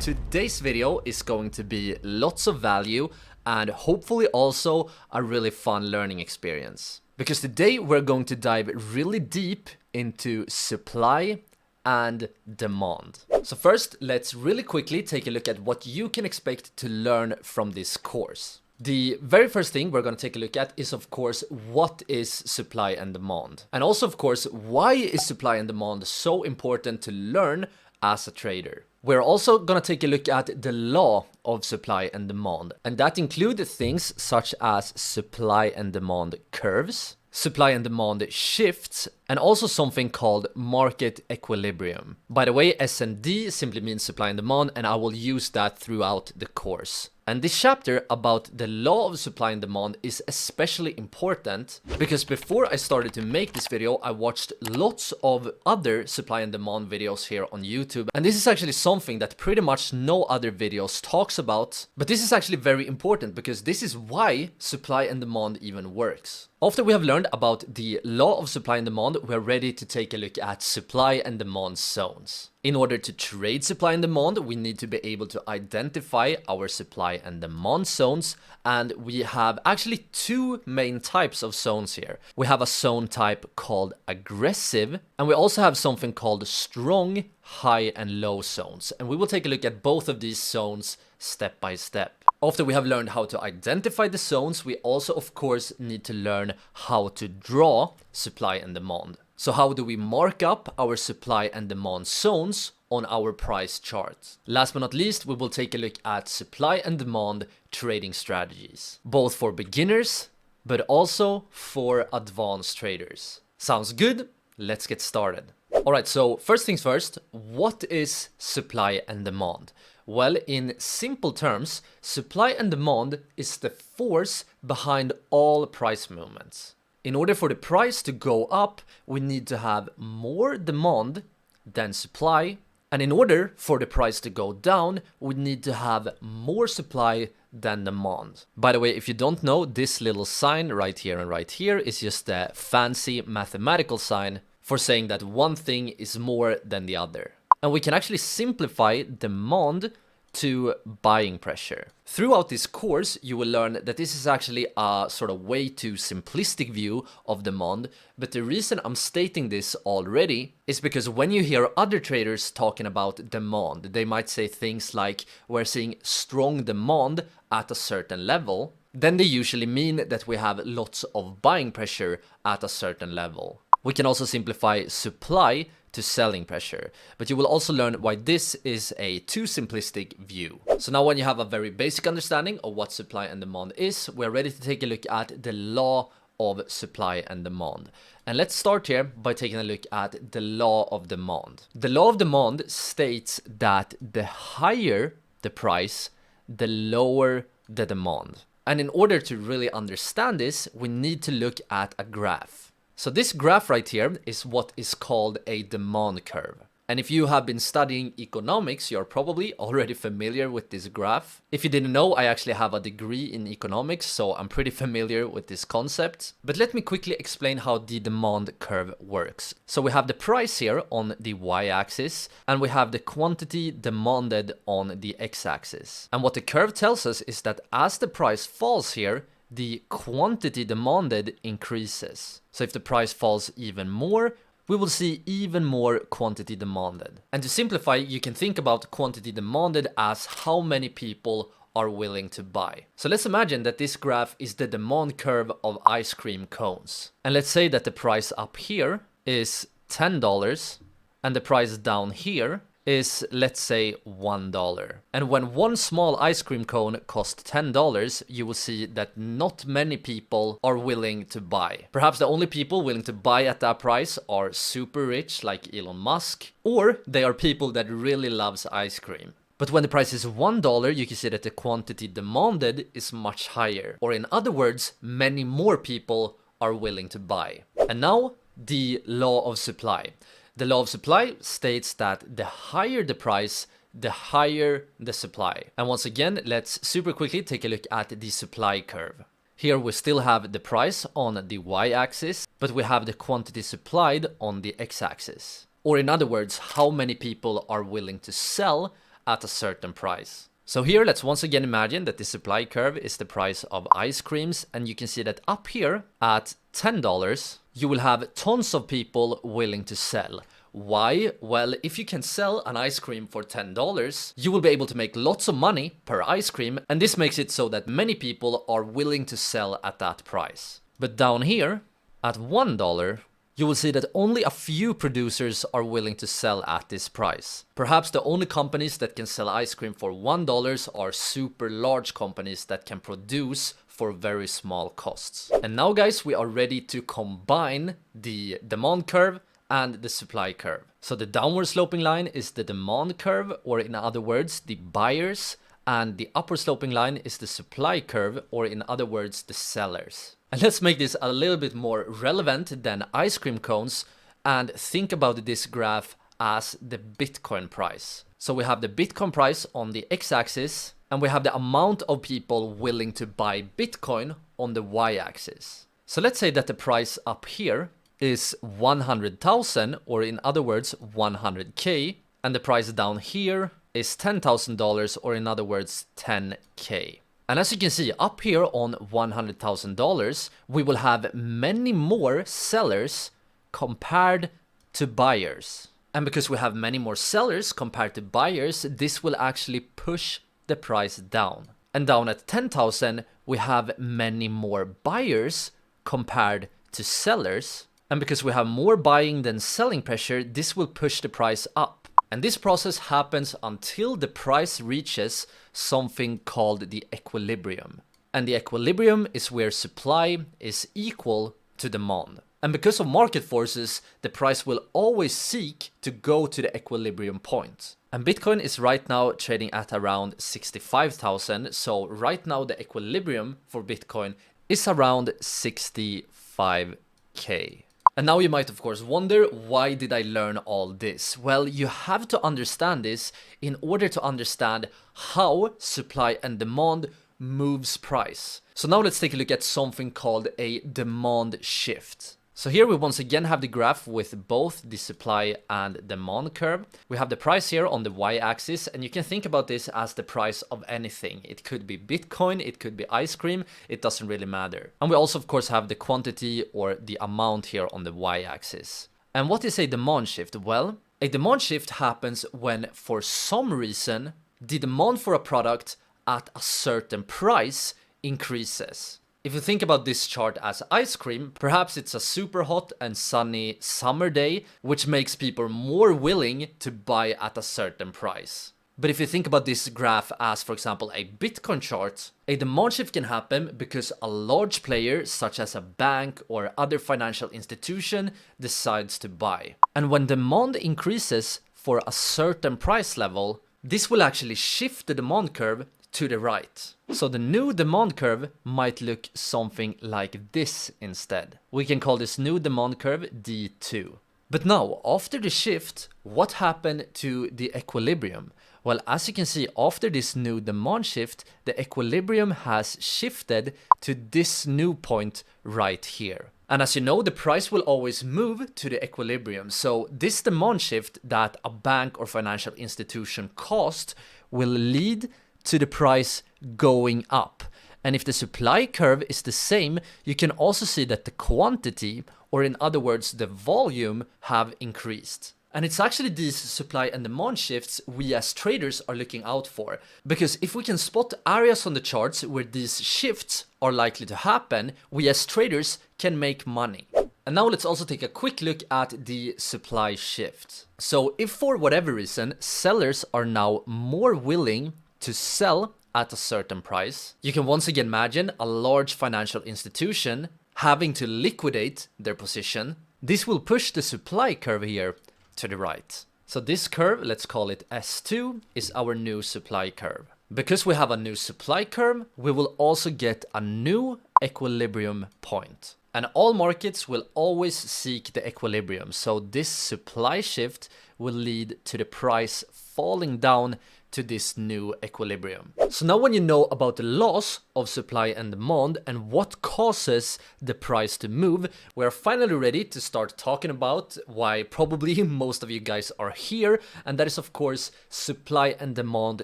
Today's video is going to be lots of value and hopefully also a really fun learning experience. Because today we're going to dive really deep into supply and demand. So first, let's really quickly take a look at what you can expect to learn from this course. The very first thing we're going to take a look at is, of course, what is supply and demand? And also, of course, why is supply and demand so important to learn as a trader? We're also going to take a look at the law of supply and demand, and that includes things such as supply and demand curves, supply and demand shifts, and also something called market equilibrium. By the way, S&D simply means supply and demand, and I will use that throughout the course. And this chapter about the law of supply and demand is especially important because before I started to make this video, I watched lots of other supply and demand videos here on YouTube. And this is actually something that pretty much no other videos talks about. But this is actually very important because this is why supply and demand even works. After we have learned about the law of supply and demand, we're ready to take a look at supply and demand zones. In order to trade supply and demand, we need to be able to identify our supply and demand zones, and we have actually two main types of zones here. We have a zone type called aggressive, and we also have something called strong, high, and low zones, and we will take a look at both of these zones step by step. After we have learned how to identify the zones, we also, of course, need to learn how to draw supply and demand. So how do we mark up our supply and demand zones on our price chart? Last but not least, we will take a look at supply and demand trading strategies, both for beginners, but also for advanced traders. Sounds good? Let's get started. All right, so first things first, what is supply and demand? Well, in simple terms, supply and demand is the force behind all price movements. In order for the price to go up, we need to have more demand than supply. And in order for the price to go down, we need to have more supply than demand. By the way, if you don't know, this little sign right here and right here is just a fancy mathematical sign for saying that one thing is more than the other. And we can actually simplify demand to buying pressure. Throughout this course, you will learn that this is actually a sort of way too simplistic view of demand, but the reason I'm stating this already is because when you hear other traders talking about demand, they might say things like, we're seeing strong demand at a certain level, then they usually mean that we have lots of buying pressure at a certain level. We can also simplify supply to selling pressure, but you will also learn why this is a too simplistic view. So now when you have a very basic understanding of what supply and demand is, we're ready to take a look at the law of supply and demand. And let's start here by taking a look at the law of demand. The law of demand states that the higher the price, the lower the demand. And in order to really understand this, we need to look at a graph. So this graph right here is what is called a demand curve. And if you have been studying economics, you're probably already familiar with this graph. If you didn't know, I actually have a degree in economics, so I'm pretty familiar with this concept. But let me quickly explain how the demand curve works. So we have the price here on the y-axis, and we have the quantity demanded on the x-axis. And what the curve tells us is that as the price falls here, the quantity demanded increases. So if the price falls even more, we will see even more quantity demanded. And to simplify, you can think about quantity demanded as how many people are willing to buy. So let's imagine that this graph is the demand curve of ice cream cones. And let's say that the price up here is $10 and the price down here is, let's say, $1. And when one small ice cream cone costs $10, you will see that not many people are willing to buy. Perhaps the only people willing to buy at that price are super rich like Elon Musk, or they are people that really loves ice cream. But when the price is $1, you can see that the quantity demanded is much higher. Or in other words, many more people are willing to buy. And now the law of supply. The law of supply states that the higher the price, the higher the supply. And once again, let's super quickly take a look at the supply curve. Here we still have the price on the y-axis, but we have the quantity supplied on the x-axis. Or in other words, how many people are willing to sell at a certain price. So here, let's once again imagine that the supply curve is the price of ice creams, and you can see that up here at $10, you will have tons of people willing to sell. Why? Well, if you can sell an ice cream for $10, you will be able to make lots of money per ice cream, and this makes it so that many people are willing to sell at that price. But down here, at $1, you will see that only a few producers are willing to sell at this price. Perhaps the only companies that can sell ice cream for $1 are super large companies that can produce for very small costs. And now, guys, we are ready to combine the demand curve and the supply curve. So the downward sloping line is the demand curve, or in other words, the buyers, and the upward sloping line is the supply curve, or in other words, the sellers. And let's make this a little bit more relevant than ice cream cones and think about this graph as the Bitcoin price. So we have the Bitcoin price on the x-axis, and we have the amount of people willing to buy Bitcoin on the y-axis. So let's say that the price up here is 100,000, or in other words, 100K, and the price down here is $10,000, or in other words, 10K. And as you can see up here on $100,000, we will have many more sellers compared to buyers. And because we have many more sellers compared to buyers, this will actually push the price down. And down at 10,000, we have many more buyers compared to sellers. And because we have more buying than selling pressure, this will push the price up. And this process happens until the price reaches something called the equilibrium. And the equilibrium is where supply is equal to demand. And because of market forces, the price will always seek to go to the equilibrium point. And Bitcoin is right now trading at around 65,000. So right now the equilibrium for Bitcoin is around 65K. And now you might of course wonder, why did I learn all this? Well, you have to understand this in order to understand how supply and demand moves price. So now let's take a look at something called a demand shift. So here we once again have the graph with both the supply and demand curve. We have the price here on the y-axis, and you can think about this as the price of anything. It could be Bitcoin, it could be ice cream, it doesn't really matter. And we also of course have the quantity or the amount here on the y-axis. And what is a demand shift? Well, a demand shift happens when for some reason the demand for a product at a certain price increases. If you think about this chart as ice cream, perhaps it's a super hot and sunny summer day, which makes people more willing to buy at a certain price. But if you think about this graph as, for example, a Bitcoin chart, a demand shift can happen because a large player, such as a bank or other financial institution, decides to buy. And when demand increases for a certain price level, this will actually shift the demand curve to the right. So the new demand curve might look something like this instead. We can call this new demand curve D2. But now, after the shift, what happened to the equilibrium? Well, as you can see, after this new demand shift, the equilibrium has shifted to this new point right here. And as you know, the price will always move to the equilibrium. So this demand shift that a bank or financial institution caused will lead to the price going up. And if the supply curve is the same, you can also see that the quantity, or in other words, the volume, have increased. And it's actually these supply and demand shifts we as traders are looking out for. Because if we can spot areas on the charts where these shifts are likely to happen, we as traders can make money. And now let's also take a quick look at the supply shift. So if for whatever reason, sellers are now more willing to sell at a certain price, you can once again imagine a large financial institution having to liquidate their position. This will push the supply curve here to the right. So this curve, let's call it S2, is our new supply curve. Because we have a new supply curve, we will also get a new equilibrium point. And all markets will always seek the equilibrium. So this supply shift will lead to the price falling down to this new equilibrium. So now when you know about the laws of supply and demand and what causes the price to move, we're finally ready to start talking about why probably most of you guys are here, and that is of course supply and demand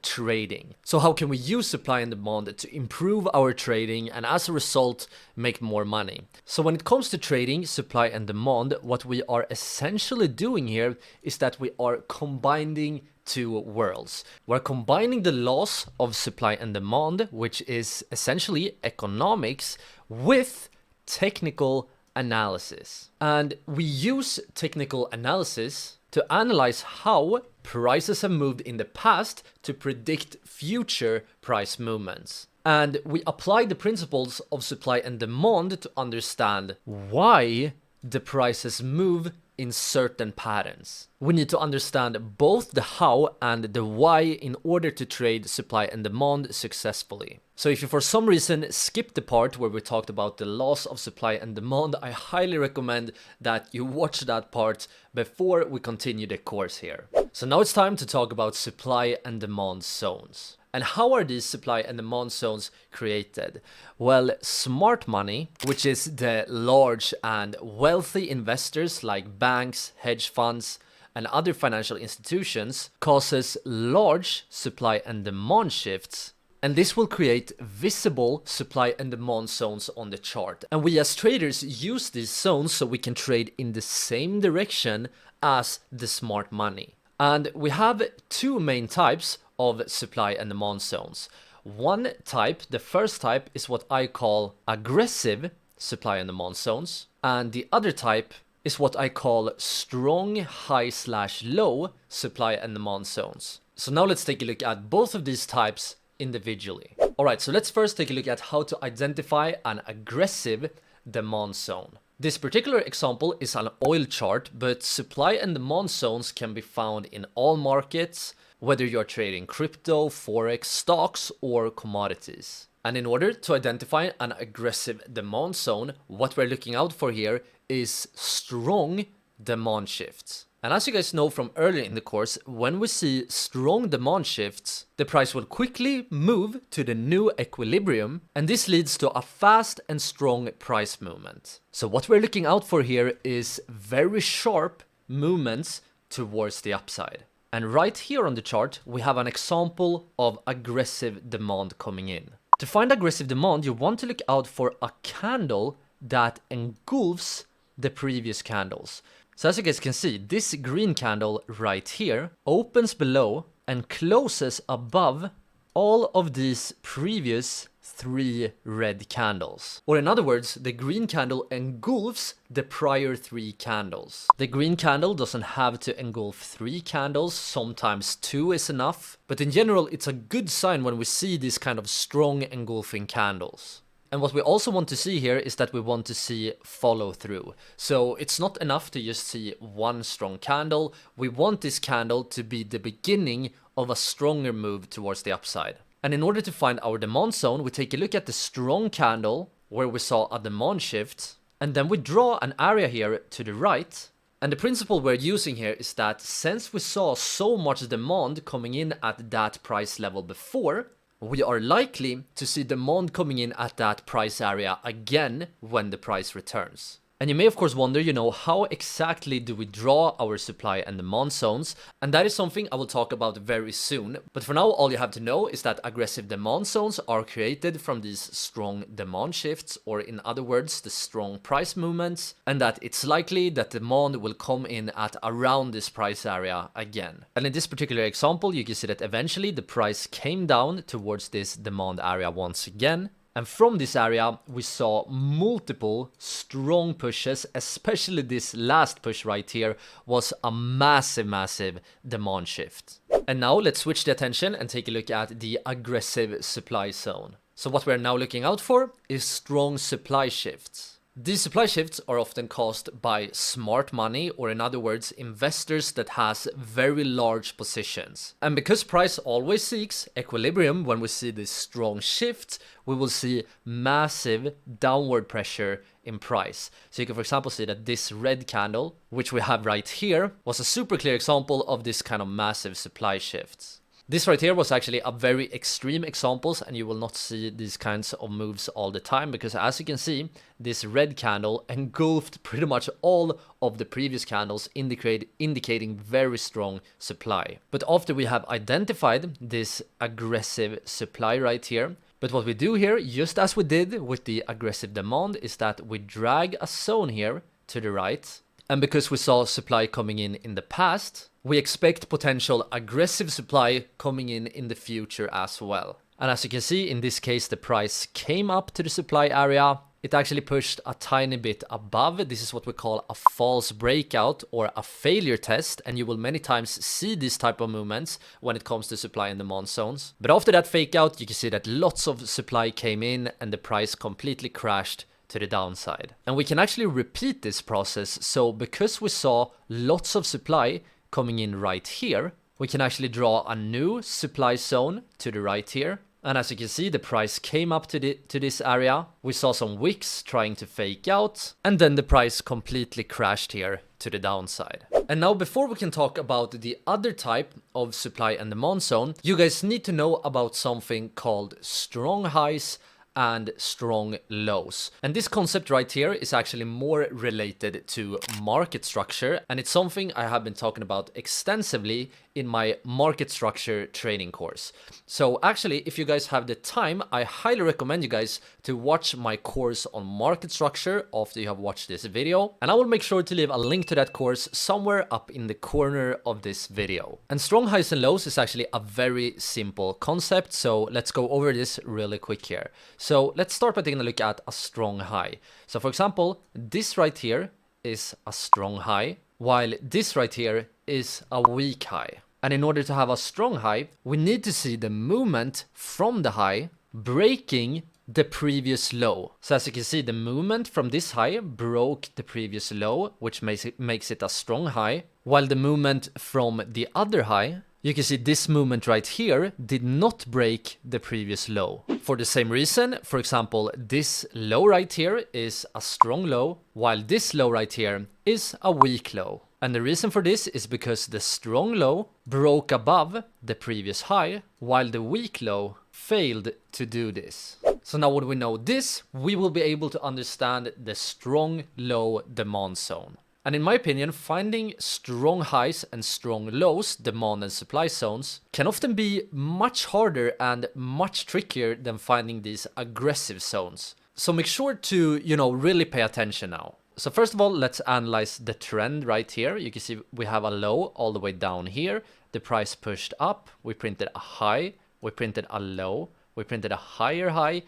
trading. So how can we use supply and demand to improve our trading and as a result make more money? So when it comes to trading supply and demand, what we are essentially doing here is that we are combining two worlds. We're combining the laws of supply and demand, which is essentially economics, with technical analysis. And we use technical analysis to analyze how prices have moved in the past to predict future price movements. And we apply the principles of supply and demand to understand why the prices move in certain patterns. We need to understand both the how and the why in order to trade supply and demand successfully. So if you for some reason skip the part where we talked about the laws of supply and demand, I highly recommend that you watch that part before we continue the course here. So now it's time to talk about supply and demand zones. And how are these supply and demand zones created? Well, smart money, which is the large and wealthy investors like banks, hedge funds, and other financial institutions, causes large supply and demand shifts. And this will create visible supply and demand zones on the chart. And we as traders use these zones so we can trade in the same direction as the smart money. And we have two main types of supply and demand zones. One type, the first type, is what I call aggressive supply and demand zones, and the other type is what I call strong high/low supply and demand zones. So now let's take a look at both of these types individually. Alright, so let's first take a look at how to identify an aggressive demand zone. This particular example is an oil chart, but supply and demand zones can be found in all markets, whether you're trading crypto, forex, stocks, or commodities. And in order to identify an aggressive demand zone, what we're looking out for here is strong demand shifts. And as you guys know from earlier in the course, when we see strong demand shifts, the price will quickly move to the new equilibrium, and this leads to a fast and strong price movement. So what we're looking out for here is very sharp movements towards the upside. And right here on the chart, we have an example of aggressive demand coming in. To find aggressive demand, you want to look out for a candle that engulfs the previous candles. So as you guys can see, this green candle right here opens below and closes above all of these previous three red candles. Or in other words, the green candle engulfs the prior three candles. The green candle doesn't have to engulf three candles, sometimes two is enough. But in general, it's a good sign when we see these kind of strong engulfing candles. And what we also want to see here is that we want to see follow through. So it's not enough to just see one strong candle. We want this candle to be the beginning of a stronger move towards the upside. And in order to find our demand zone, we take a look at the strong candle where we saw a demand shift, and then we draw an area here to the right. And the principle we're using here is that since we saw so much demand coming in at that price level before, we are likely to see demand coming in at that price area again when the price returns. And you may of course wonder, how exactly do we draw our supply and demand zones? And that is something I will talk about very soon. But for now, all you have to know is that aggressive demand zones are created from these strong demand shifts, or in other words, the strong price movements, and that it's likely that demand will come in at around this price area again. And in this particular example, you can see that eventually the price came down towards this demand area once again. And from this area, we saw multiple strong pushes, especially this last push right here was a massive demand shift. And now let's switch the attention and take a look at the aggressive supply zone. So what we're now looking out for is strong supply shifts. These supply shifts are often caused by smart money, or in other words, investors that has very large positions. And because price always seeks equilibrium, when we see this strong shift, we will see massive downward pressure in price. So you can, for example, see that this red candle, which we have right here, was a super clear example of this kind of massive supply shifts. This right here was actually a very extreme examples, and you will not see these kinds of moves all the time, because as you can see, this red candle engulfed pretty much all of the previous candles, indicating very strong supply. But after we have identified this aggressive supply right here, but what we do here, just as we did with the aggressive demand, is that we drag a zone here to the right. And because we saw supply coming in the past, we expect potential aggressive supply coming in the future as well. And as you can see, in this case, the price came up to the supply area. It actually pushed a tiny bit above. This is what we call a false breakout or a failure test. And you will many times see this type of movements when it comes to supply and demand zones. But after that fake out, you can see that lots of supply came in and the price completely crashed to the downside. And we can actually repeat this process. So because we saw lots of supply coming in right here, we can actually draw a new supply zone to the right here. And as you can see, the price came up to this area. We saw some wicks trying to fake out, and then the price completely crashed here to the downside. And now, before we can talk about the other type of supply and demand zone, you guys need to know about something called strong highs and strong lows. And this concept right here is actually more related to market structure, and it's something I have been talking about extensively in my market structure training course. So actually, if you guys have the time, I highly recommend you guys to watch my course on market structure after you have watched this video, and I will make sure to leave a link to that course somewhere up in the corner of this video. And strong highs and lows is actually a very simple concept, so let's go over this really quick here. So let's start by taking a look at a strong high. So for example, this right here is a strong high, while this right here is a weak high. And in order to have a strong high, we need to see the movement from the high breaking the previous low. So as you can see, the movement from this high broke the previous low, which makes it a strong high, while the movement from the other high, you can see this movement right here did not break the previous low. For the same reason, for example, this low right here is a strong low, while this low right here is a weak low. And the reason for this is because the strong low broke above the previous high, while the weak low failed to do this. So now when we know this, we will be able to understand the strong low demand zone. And in my opinion, finding strong highs and strong lows, demand and supply zones, can often be much harder and much trickier than finding these aggressive zones. So make sure to, really pay attention now. So first of all, let's analyze the trend right here. You can see we have a low all the way down here. The price pushed up. We printed a high. We printed a low. We printed a higher high,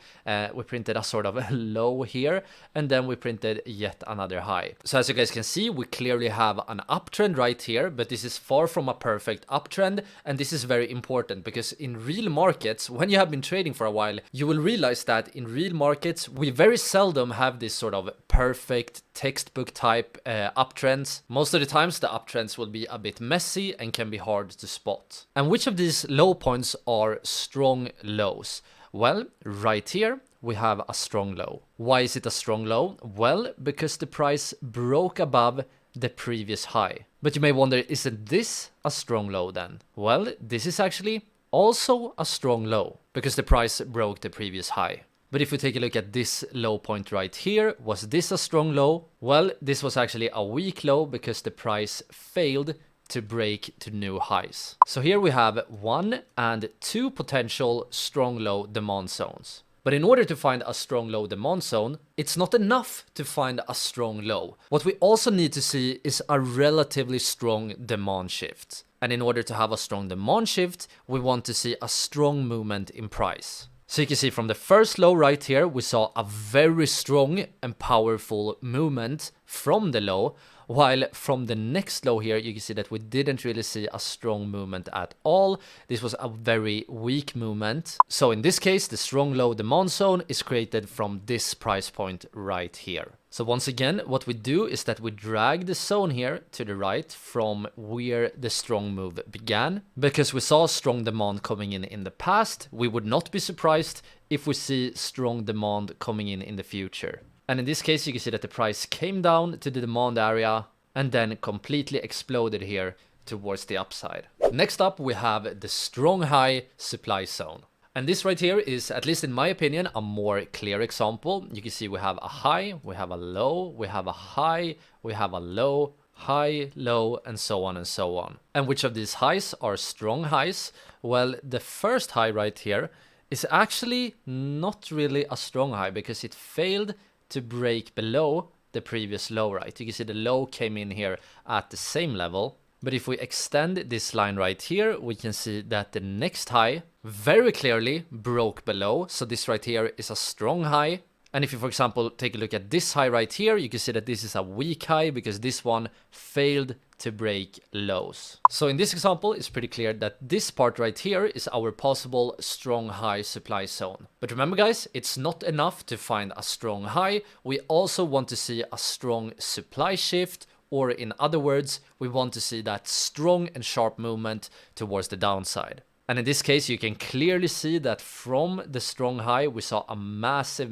we printed a sort of low here, and then we printed yet another high. So as you guys can see, we clearly have an uptrend right here, but this is far from a perfect uptrend, and this is very important because in real markets, when you have been trading for a while, you will realize that in real markets, we very seldom have this sort of perfect textbook type uptrends. Most of the times the uptrends will be a bit messy and can be hard to spot. And which of these low points are strong lows? Well, right here we have a strong low. Why is it a strong low? Well, because the price broke above the previous high. But you may wonder, isn't this a strong low then? Well, this is actually also a strong low because the price broke the previous high. But if we take a look at this low point right here, was this a strong low? Well, this was actually a weak low because the price failed to break to new highs. So here we have 1 and 2 potential strong low demand zones. But in order to find a strong low demand zone, it's not enough to find a strong low. What we also need to see is a relatively strong demand shift. And in order to have a strong demand shift, we want to see a strong movement in price. So you can see from the first low right here, we saw a very strong and powerful movement from the low, while from the next low here, you can see that we didn't really see a strong movement at all. This was a very weak movement. So in this case, the strong low demand zone is created from this price point right here. So once again, what we do is that we drag the zone here to the right from where the strong move began. Because we saw strong demand coming in the past, we would not be surprised if we see strong demand coming in the future. And in this case, you can see that the price came down to the demand area and then completely exploded here towards the upside. Next up, we have the strong high supply zone. And this right here is, at least in my opinion, a more clear example. You can see we have a high, we have a low, we have a high, we have a low, high, low, and so on and so on. And which of these highs are strong highs? Well, the first high right here is actually not really a strong high because it failed to break below the previous low, right? You can see the low came in here at the same level. But if we extend this line right here, we can see that the next high very clearly broke below. So this right here is a strong high. And if you, for example, take a look at this high right here, you can see that this is a weak high because this one failed to break lows. So in this example, it's pretty clear that this part right here is our possible strong high supply zone. But remember guys, it's not enough to find a strong high. We also want to see a strong supply shift, or in other words, we want to see that strong and sharp movement towards the downside. And in this case, you can clearly see that from the strong high, we saw a massive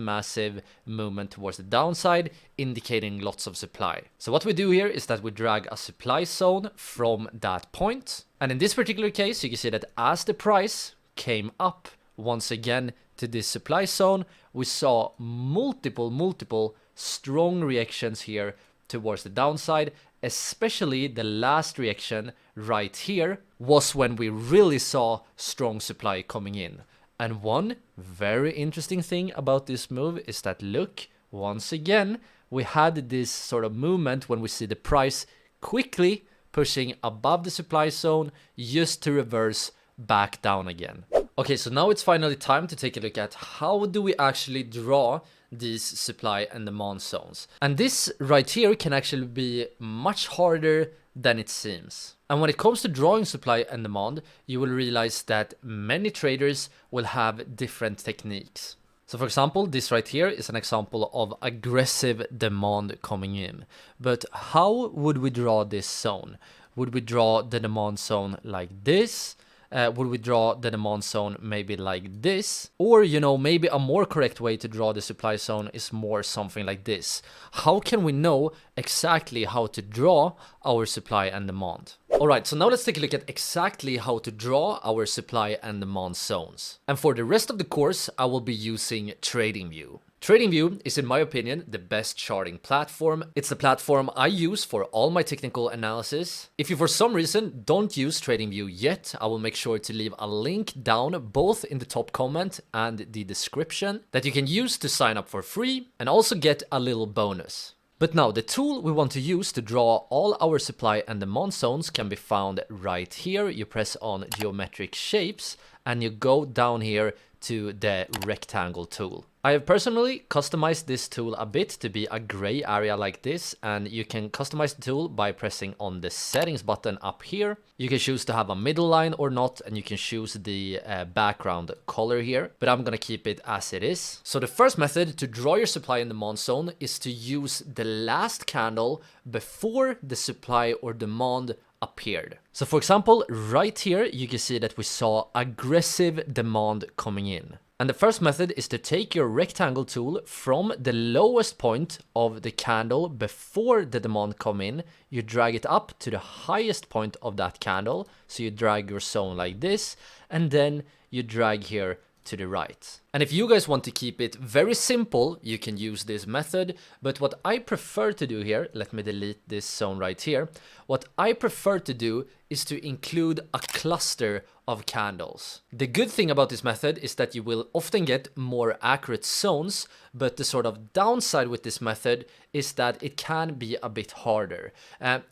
movement towards the downside, indicating lots of supply. So what we do here is that we drag a supply zone from that point. And in this particular case, you can see that as the price came up once again to this supply zone, we saw multiple strong reactions here towards the downside. Especially the last reaction right here was when we really saw strong supply coming in. And one very interesting thing about this move is that, look, once again, we had this sort of movement when we see the price quickly pushing above the supply zone just to reverse back down again. Okay, so now it's finally time to take a look at how do we actually draw these supply and demand zones. And this right here can actually be much harder than it seems. And when it comes to drawing supply and demand, you will realize that many traders will have different techniques. So for example, this right here is an example of aggressive demand coming in. But how would we draw this zone? Would we draw the demand zone like this? Would we draw the demand zone maybe like this? Or, you know, maybe a more correct way to draw the supply zone is more something like this. How can we know exactly how to draw our supply and demand? Alright, so now let's take a look at exactly how to draw our supply and demand zones. And for the rest of the course, I will be using TradingView. TradingView is, in my opinion, the best charting platform. It's the platform I use for all my technical analysis. If you for some reason don't use TradingView yet, I will make sure to leave a link down both in the top comment and the description that you can use to sign up for free and also get a little bonus. But now the tool we want to use to draw all our supply and demand zones can be found right here. You press on geometric shapes and you go down here to the rectangle tool. I have personally customized this tool a bit to be a gray area like this, and you can customize the tool by pressing on the settings button up here. You can choose to have a middle line or not, and you can choose the background color here, but I'm gonna keep it as it is. So the first method to draw your supply and demand zone is to use the last candle before the supply or demand appeared. So for example, right here, you can see that we saw aggressive demand coming in. And the first method is to take your rectangle tool from the lowest point of the candle before the demand come in, you drag it up to the highest point of that candle. So you drag your zone like this, and then you drag here to the right. And if you guys want to keep it very simple, you can use this method. But what I prefer to do here, let me delete this zone right here. What I prefer to do is to include a cluster of candles. The good thing about this method is that you will often get more accurate zones, but the sort of downside with this method is that it can be a bit harder.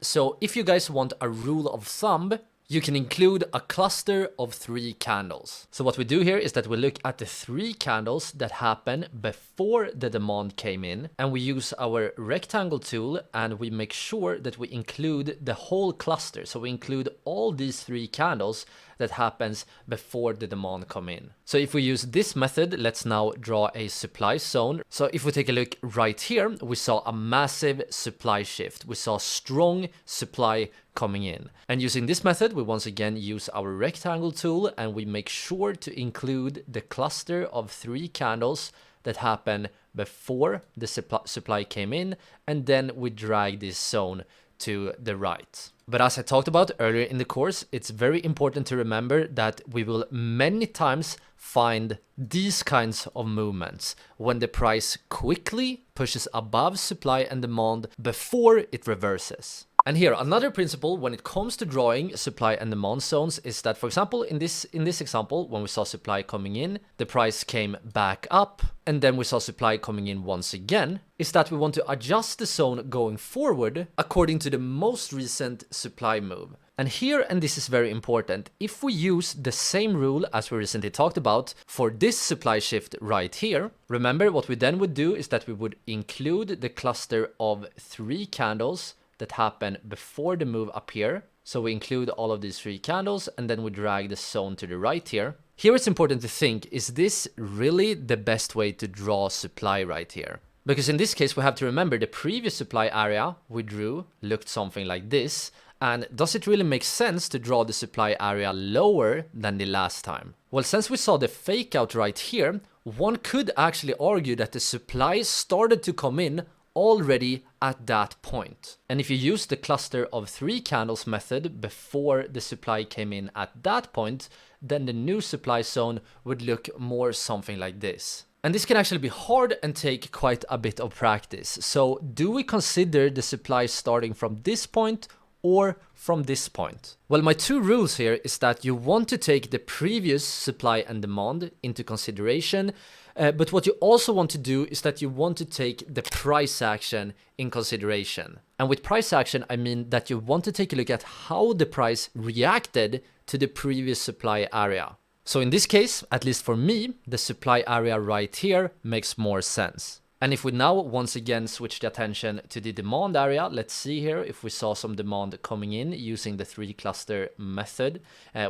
So if you guys want a rule of thumb, you can include a cluster of 3 candles. So what we do here is that we look at the 3 candles that happen before the demand came in, and we use our rectangle tool and we make sure that we include the whole cluster. So we include all these 3 candles that happens before the demand come in. So if we use this method, let's now draw a supply zone. So if we take a look right here, we saw a massive supply shift. We saw strong supply coming in. And using this method, we once again use our rectangle tool and we make sure to include the cluster of 3 candles that happen before the supply came in, and then we drag this zone to the right. But as I talked about earlier in the course, it's very important to remember that we will many times find these kinds of movements when the price quickly pushes above supply and demand before it reverses. And here, another principle when it comes to drawing supply and demand zones is that, for example, in this example, when we saw supply coming in, the price came back up, and then we saw supply coming in once again, is that we want to adjust the zone going forward according to the most recent supply move. And here, and this is very important, if we use the same rule as we recently talked about for this supply shift right here, remember what we then would do is that we would include the cluster of 3 candles that happen before the move up here. So we include all of these 3 candles and then we drag the zone to the right here. Here it's important to think, is this really the best way to draw supply right here? Because in this case we have to remember the previous supply area we drew looked something like this. And does it really make sense to draw the supply area lower than the last time? Well, since we saw the fake out right here, one could actually argue that the supply started to come in already at that point. And if you use the cluster of 3 candles method before the supply came in at that point, then the new supply zone would look more something like this. And this can actually be hard and take quite a bit of practice. So do we consider the supply starting from this point or from this point? Well, my 2 rules here is that you want to take the previous supply and demand into consideration, but what you also want to do is that you want to take the price action in consideration. And with price action, I mean that you want to take a look at how the price reacted to the previous supply area. So in this case, at least for me, the supply area right here makes more sense. And if we now once again switch the attention to the demand area, let's see here if we saw some demand coming in using the 3 cluster method.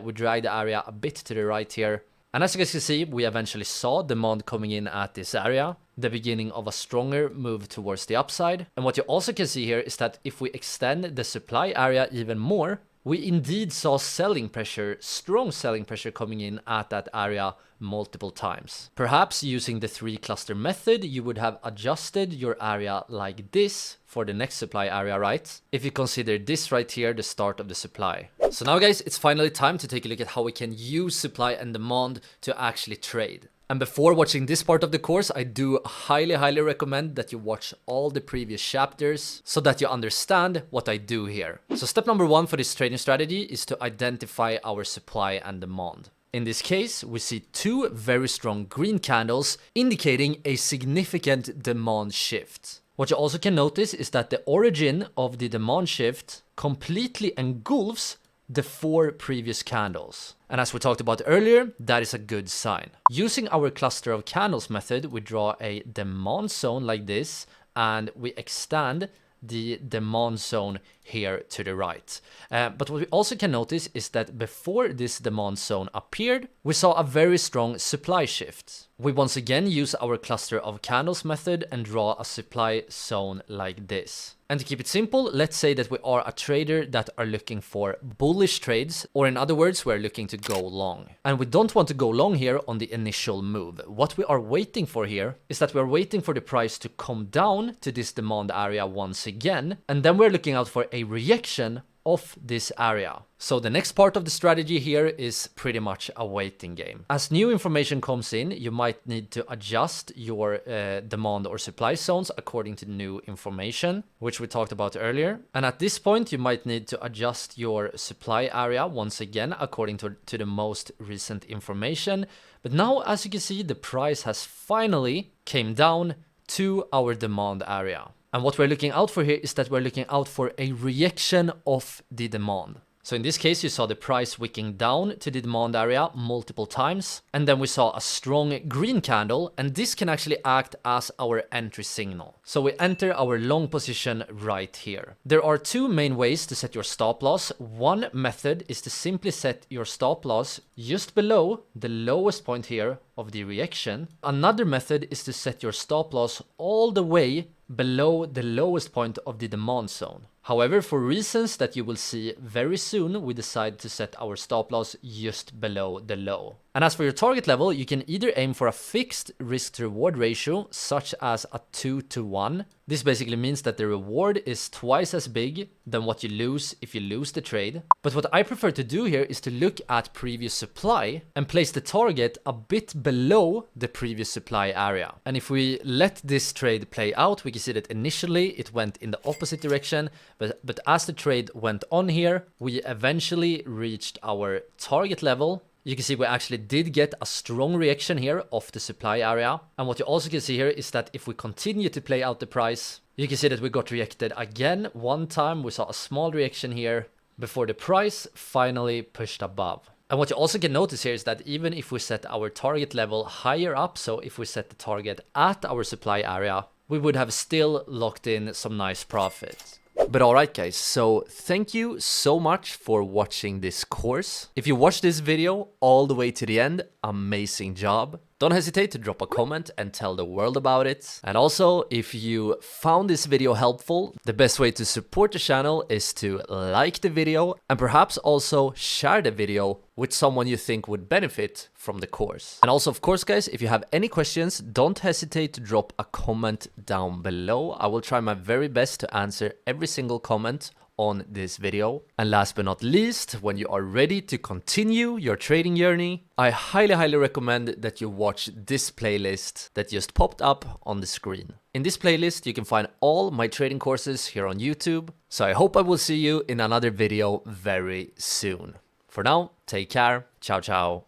We drag the area a bit to the right here. And as you guys can see, we eventually saw demand coming in at this area, the beginning of a stronger move towards the upside. And what you also can see here is that if we extend the supply area even more, we indeed saw selling pressure, strong selling pressure coming in at that area multiple times. Perhaps using the 3 cluster method, you would have adjusted your area like this for the next supply area, right? If you consider this right here, the start of the supply. So now guys, it's finally time to take a look at how we can use supply and demand to actually trade. And before watching this part of the course, I do highly recommend that you watch all the previous chapters so that you understand what I do here. So step number 1 for this trading strategy is to identify our supply and demand. In this case, we see 2 very strong green candles indicating a significant demand shift. What you also can notice is that the origin of the demand shift completely engulfs the 4 previous candles. And as we talked about earlier, that is a good sign. Using our cluster of candles method, we draw a demand zone like this, and we extend the demand zone here to the right. But what we also can notice is that before this demand zone appeared, we saw a very strong supply shift. We once again use our cluster of candles method and draw a supply zone like this. And to keep it simple, let's say that we are a trader that are looking for bullish trades, or in other words, we're looking to go long. And we don't want to go long here on the initial move. What we are waiting for here is that we're waiting for the price to come down to this demand area once again, and then we're looking out for a reaction of this area. So the next part of the strategy here is pretty much a waiting game. As new information comes in, you might need to adjust your demand or supply zones according to new information, which we talked about earlier. And at this point, you might need to adjust your supply area once again according to the most recent information. But now, as you can see, the price has finally came down to our demand area. And what we're looking out for here is that we're looking out for a reaction of the demand. So in this case, you saw the price wicking down to the demand area multiple times. And then we saw a strong green candle, and this can actually act as our entry signal. So we enter our long position right here. There are 2 main ways to set your stop loss. One method is to simply set your stop loss just below the lowest point here of the reaction. Another method is to set your stop loss all the way below the lowest point of the demand zone. However, for reasons that you will see very soon, we decide to set our stop loss just below the low. And as for your target level, you can either aim for a fixed risk to reward ratio, such as a 2 to 1, This basically means that the reward is twice as big than what you lose if you lose the trade. But what I prefer to do here is to look at previous supply and place the target a bit below the previous supply area. And if we let this trade play out, we can see that initially it went in the opposite direction, but as the trade went on here, we eventually reached our target level. You can see we actually did get a strong reaction here of the supply area. And what you also can see here is that if we continue to play out the price, you can see that we got reacted again. One time we saw a small reaction here before the price finally pushed above. And what you also can notice here is that even if we set our target level higher up, so if we set the target at our supply area, we would have still locked in some nice profits. But alright guys, so thank you so much for watching this course. If you watched this video all the way to the end, amazing job. Don't hesitate to drop a comment and tell the world about it. And also, if you found this video helpful, the best way to support the channel is to like the video and perhaps also share the video with someone you think would benefit from the course. And also, of course, guys, if you have any questions, don't hesitate to drop a comment down below. I will try my very best to answer every single comment on this video. And last but not least, when you are ready to continue your trading journey, I highly recommend that you watch this playlist that just popped up on the screen. In this playlist, you can find all my trading courses here on YouTube. So I hope I will see you in another video very soon. For now, take care. Ciao, ciao.